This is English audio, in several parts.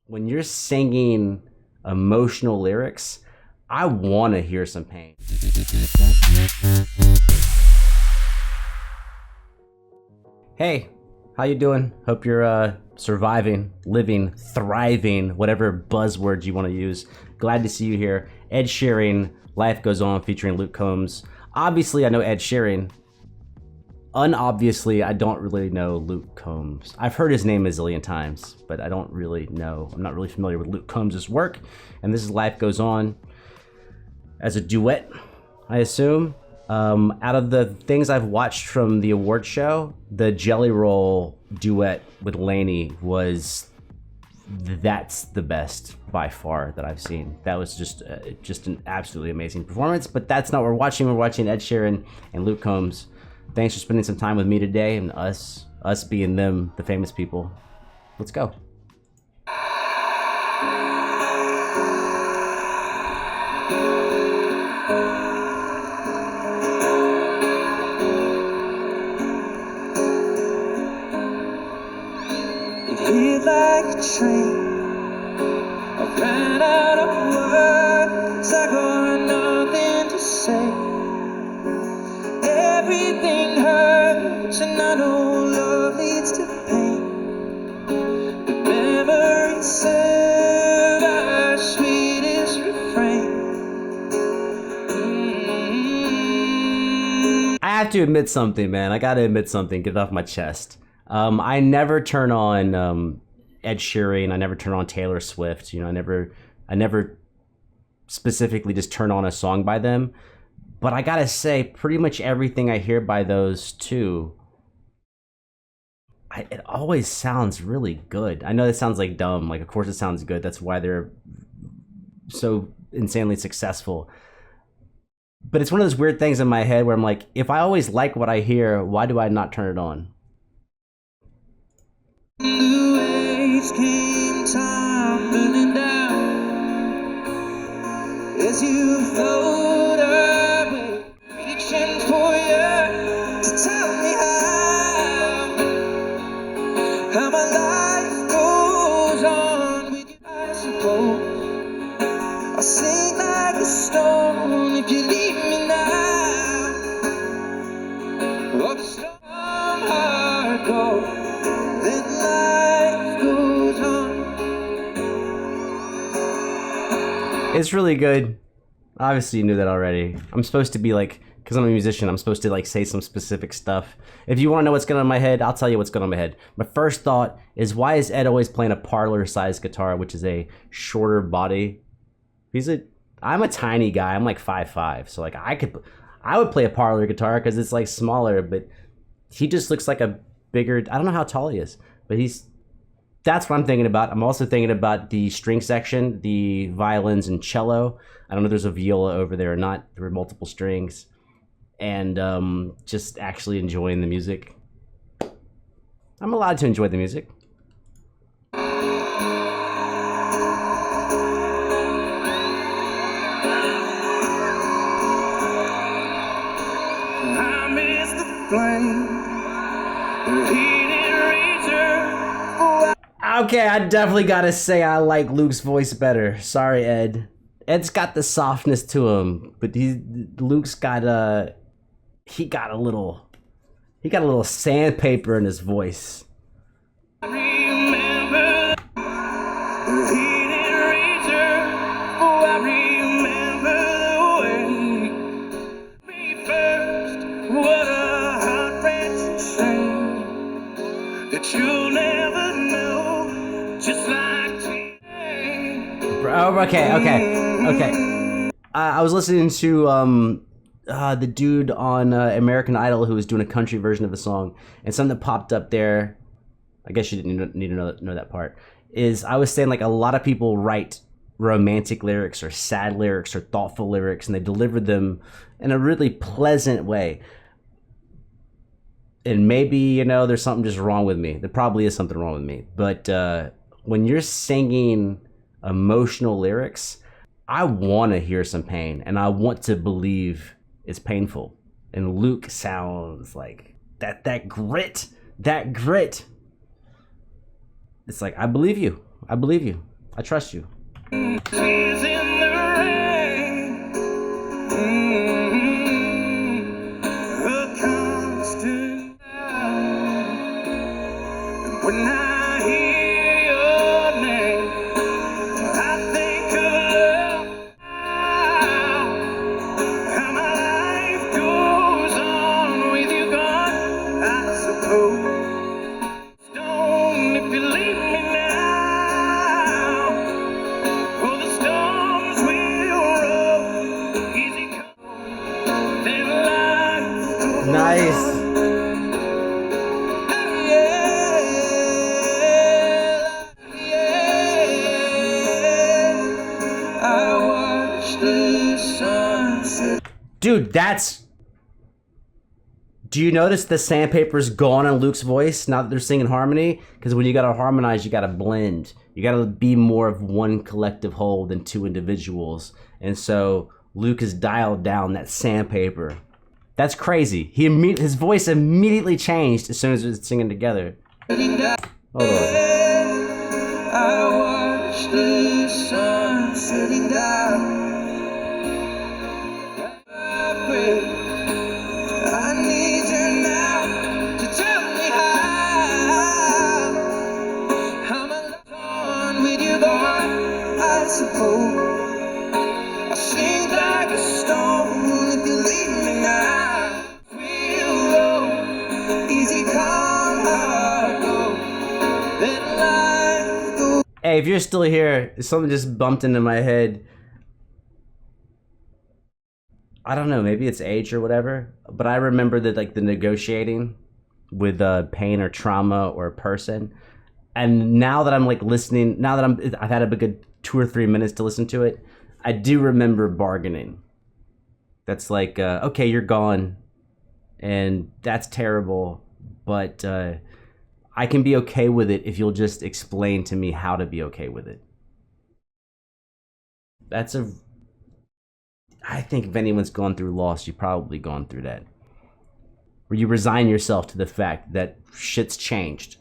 When you're singing emotional lyrics, I want to hear some pain. Hey, how you doing? Hope you're surviving, living, thriving, whatever buzzwords you want to use. Glad to see you here. Ed Sheeran, Life Goes On, featuring Luke Combs. Obviously, I know Ed Sheeran. Unobviously, I don't really know Luke Combs. I've heard his name a zillion times, but I don't really know. I'm not really familiar with Luke Combs' work. And this is Life Goes On as a duet, I assume. Out of the things I've watched from the award show, the Jelly Roll duet with Lainey that's the best by far that I've seen. That was just an absolutely amazing performance, but that's not what we're watching. We're watching Ed Sheeran and Luke Combs. Thanks for spending some time with me today, and us being them, the famous people. Let's go. Hit like a train, I ran out of words, I got nothing to say. Everything hurts, and I know love leads to pain. The memories serve our sweetest refrain. I have to admit something, man. I gotta admit something. Get it off my chest. I never turn on Ed Sheeran. I never turn on Taylor Swift. You know, I never specifically just turn on a song by them. But I gotta say, pretty much everything I hear by those two, it always sounds really good. I know that sounds like dumb. Like, of course it sounds good. That's why they're so insanely successful. But it's one of those weird things in my head where I'm like, if I always like what I hear, why do I not turn it on? The waves came tumbling down as you float away, reaching for you to tell me how my life goes on with you, I suppose. I'll sing like a stone if you leave me now. Oh, the storm heart goes. It's really good. Obviously, you knew that already. I'm supposed to be like, because I'm a musician, I'm supposed to like say some specific stuff. If you want to know what's going on in my head, I'll tell you what's going on in my head. My first thought is, why is Ed always playing a parlor-sized guitar, which is a shorter body? I'm a tiny guy. I'm like 5'5", so like I would play a parlor guitar because it's like smaller, but he just looks like a bigger. I don't know how tall he is, but that's what I'm thinking about. I'm also thinking about the string section, the violins and cello. I don't know if there's a viola over there or not. There were multiple strings. And just actually enjoying the music. I'm allowed to enjoy the music. I miss the flame, the heated razor. Okay, I definitely gotta say I like Luke's voice better. Sorry, Ed. Ed's got the softness to him, but Luke's got a little sandpaper in his voice. I remember the heated razor. Oh, I remember the way me first. What a heart-wrenching shame that you'll never know. Just like today. Bro, okay. I was listening to the dude on American Idol who was doing a country version of the song, and something that popped up there, I guess you didn't need to know that part, is I was saying like a lot of people write romantic lyrics or sad lyrics or thoughtful lyrics, and they deliver them in a really pleasant way. And maybe, there's something just wrong with me. There probably is something wrong with me. But when you're singing emotional lyrics, I want to hear some pain, and I want to believe it's painful. And Luke sounds like that grit. It's like, I believe you. I trust you. Tears in the rain. A constant sound. When I hear your name, I think of love. How my life goes on with you gone, I suppose. Don't if you leave me now. Oh, the storms will roll. Easy come, then life goes Nice. on. Yeah, yeah. I watch the sunset. Dude, that's... Do you notice the sandpaper's gone on Luke's voice now that they're singing harmony? Because when you gotta harmonize, you gotta blend. You gotta be more of one collective whole than two individuals. And so Luke has dialed down that sandpaper. That's crazy. His voice immediately changed as soon as we were singing together. Hold on. I watch the sun setting down. I pray. I need you now to tell me how my life on with you gone. I suppose I sink like a stone if you leave me now. We'll go easy come, hard go. Let life go. Hey, if you're still here, something just bumped into my head. I don't know, maybe it's age or whatever, but I remember that like the negotiating with pain or trauma or a person. And now that I'm like listening, now that I've had a good 2 or 3 minutes to listen to it, I do remember bargaining. That's like, okay, you're gone, and that's terrible, but I can be okay with it if you'll just explain to me how to be okay with it. I think if anyone's gone through loss, you've probably gone through that. Where you resign yourself to the fact that shit's changed.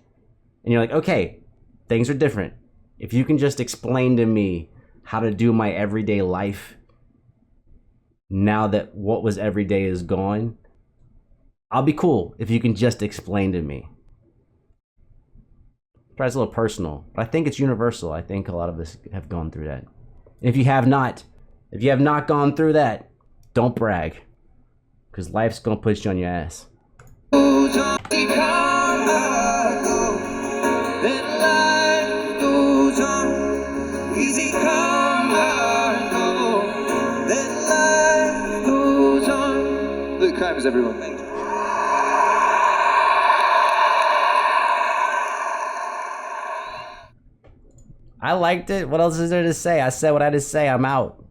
And you're like, okay, things are different. If you can just explain to me how to do my everyday life now that what was everyday is gone, I'll be cool if you can just explain to me. Probably it's a little personal, but I think it's universal. I think a lot of us have gone through that. If you have not gone through that, don't brag, because life's gonna put you on your ass. Good times, everyone. Thank you. I liked it. What else is there to say? I said what I had to say. I'm out.